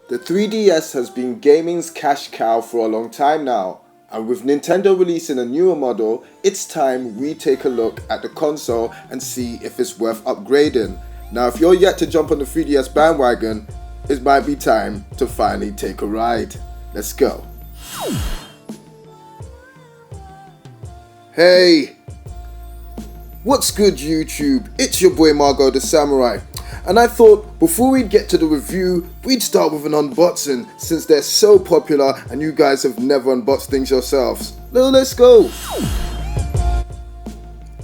The 3DS has been gaming's cash cow for a long time now, and with Nintendo releasing a newer model, it's time we take a look at the console and see if it's worth upgrading. Now, if you're yet to jump on the 3DS bandwagon, it might be time to finally take a ride. Let's go. Hey! What's good, YouTube? It's your boy Margo the Samurai. And I thought before we get to the review, we'd start with an unboxing since they're so popular and you guys have never unboxed things yourselves. Let's go!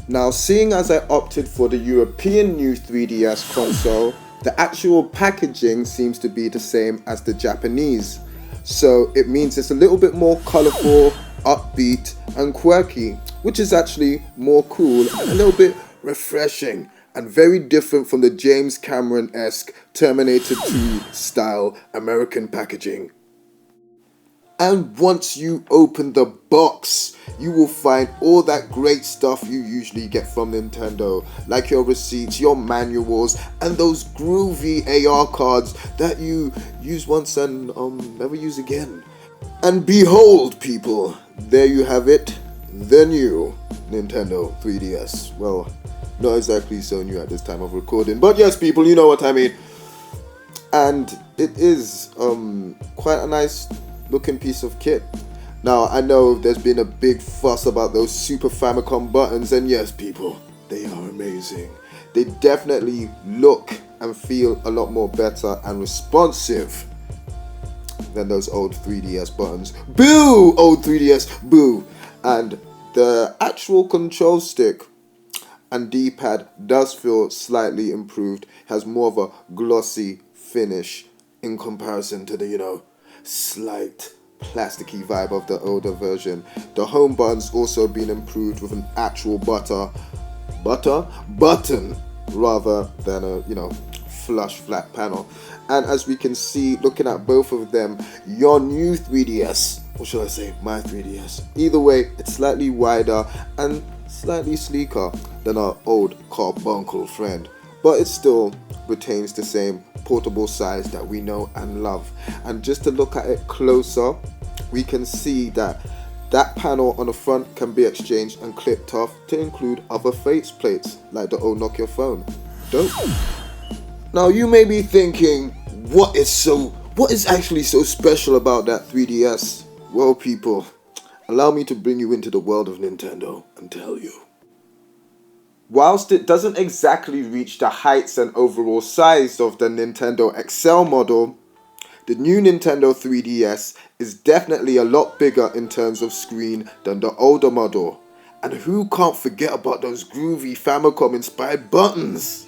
Now, seeing as I opted for the European new 3DS console, the actual packaging seems to be the same as the Japanese. So it means it's a little bit more colourful, upbeat and quirky, which is actually more cool and a little bit refreshing and very different from the James Cameron-esque Terminator 2 style American packaging. And once you open the box, you will find all that great stuff you usually get from Nintendo, like your receipts, your manuals, and those groovy AR cards that you use once and never use again. And behold, people, there you have it, the new Nintendo 3DS. Well, not exactly so new at this time of recording, but yes, people, you know what I mean. And it is quite a nice looking piece of kit. Now, I know there's been a big fuss about those Super Famicom buttons, and yes, people, they are amazing. They definitely look and feel a lot more better and responsive than those old 3DS buttons. Boo! Old 3DS, boo! And the actual control stick and D-pad does feel slightly improved, has more of a glossy finish in comparison to the, slight plasticky vibe of the older version. The home button's also been improved with an actual button rather than a, flush flat panel. And as we can see, looking at both of them, your new 3DS, or should I say my 3DS, either way, it's slightly wider and slightly sleeker than our old carbuncle friend, but it still retains the same portable size that we know and love. And just to look at it closer, we can see that panel on the front can be exchanged and clipped off to include other faceplates like the old Nokia phone. Dope. Now you may be thinking, what is actually so special about that 3DS? Well, people, allow me to bring you into the world of Nintendo and tell you. Whilst it doesn't exactly reach the heights and overall size of the Nintendo XL model, the new Nintendo 3DS is definitely a lot bigger in terms of screen than the older model. And who can't forget about those groovy Famicom inspired buttons?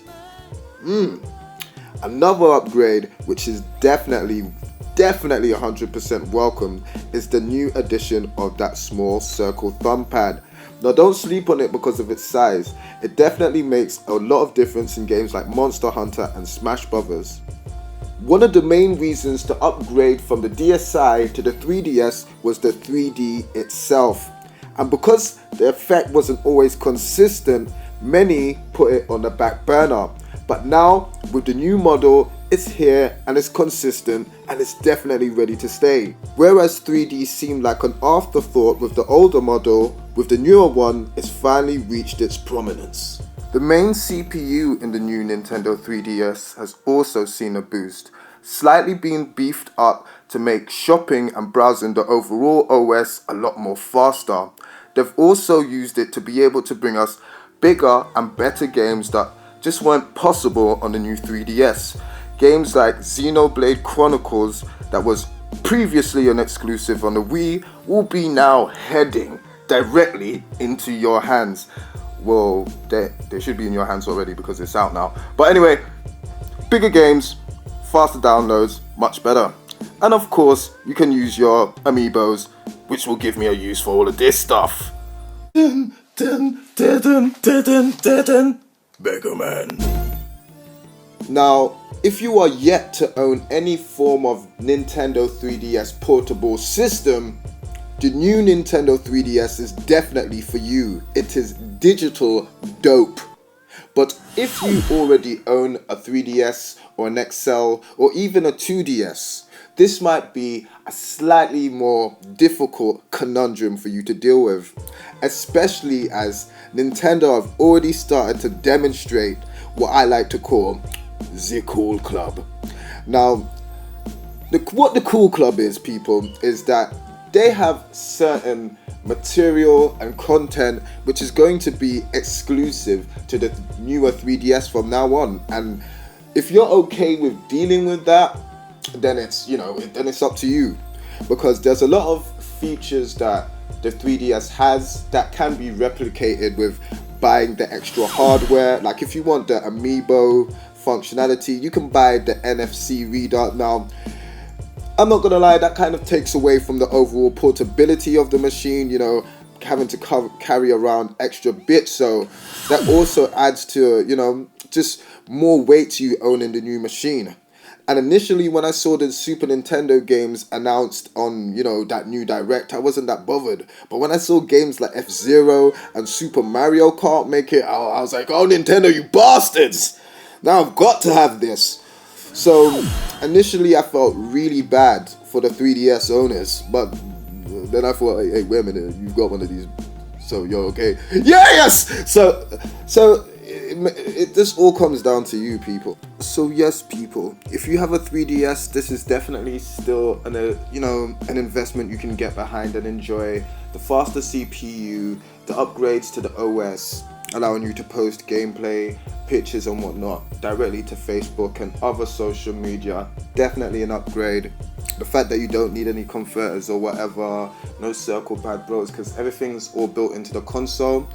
Another upgrade, which is definitely 100% welcomed, is the new addition of that small circle thumb pad. Now, don't sleep on it because of its size. It definitely makes a lot of difference in games like Monster Hunter and Smash Brothers. One of the main reasons to upgrade from the DSi to the 3DS was the 3D itself. And because the effect wasn't always consistent, many put it on the back burner. But now, with the new model, it's here and it's consistent and it's definitely ready to stay. Whereas 3D seemed like an afterthought with the older model, with the newer one, it's finally reached its prominence. The main CPU in the new Nintendo 3DS has also seen a boost, slightly being beefed up to make shopping and browsing the overall OS a lot more faster. They've also used it to be able to bring us bigger and better games that just weren't possible on the new 3DS. Games like Xenoblade Chronicles, that was previously an exclusive on the Wii, will be now heading directly into your hands. Well, they should be in your hands already because it's out now. But anyway, bigger games, faster downloads, much better. And of course, you can use your amiibos, which will give me a use for all of this stuff. Mega Man. Now, if you are yet to own any form of Nintendo 3DS portable system, the new Nintendo 3DS is definitely for you. It is digital dope. But if you already own a 3DS or an XL or even a 2DS, this might be a slightly more difficult conundrum for you to deal with, especially as Nintendo have already started to demonstrate what I like to call the Cool Club. Now, what the Cool Club is, people, is that they have certain material and content which is going to be exclusive to the newer 3DS from now on. And if you're okay with dealing with that, then it's, then it's up to you, because there's a lot of features that the 3DS has that can be replicated with buying the extra hardware. Like if you want the amiibo functionality, you can buy the NFC reader. Now, I'm not gonna lie, that kind of takes away from the overall portability of the machine, having to carry around extra bits. So that also adds to, just more weight to you owning the new machine. And initially, when I saw the Super Nintendo games announced on, that new Direct, I wasn't that bothered. But when I saw games like F-Zero and Super Mario Kart make it, I was like, oh, Nintendo, you bastards! Now I've got to have this. So initially, I felt really bad for the 3DS owners. But then I thought, hey, wait a minute, you've got one of these, so you're okay. Yes! So this all comes down to you, people. So yes, people, if you have a 3DS, this is definitely still an investment you can get behind and enjoy. The faster CPU, the upgrades to the OS, allowing you to post gameplay, pictures and whatnot directly to Facebook and other social media, definitely an upgrade. The fact that you don't need any converters or whatever, no circle pad bros, because everything's all built into the console.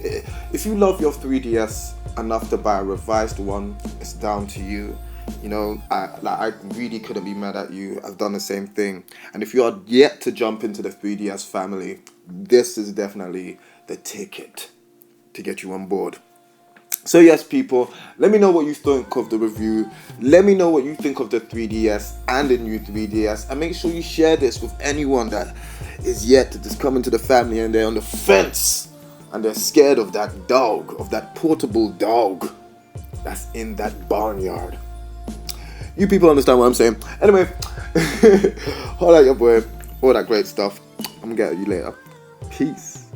If you love your 3DS enough to buy a revised one, it's down to you. I really couldn't be mad at you. I've done the same thing. And if you are yet to jump into the 3DS family, this is definitely the ticket to get you on board. So yes, people, let me know what you think of the review. Let me know what you think of the 3DS and the new 3DS, and make sure you share this with anyone that is yet to just come into the family and they're on the fence and they're scared of that dog, of that portable dog that's in that barnyard. You people understand what I'm saying. Anyway, holla at your boy, all that great stuff. I'm gonna get at you later. Peace.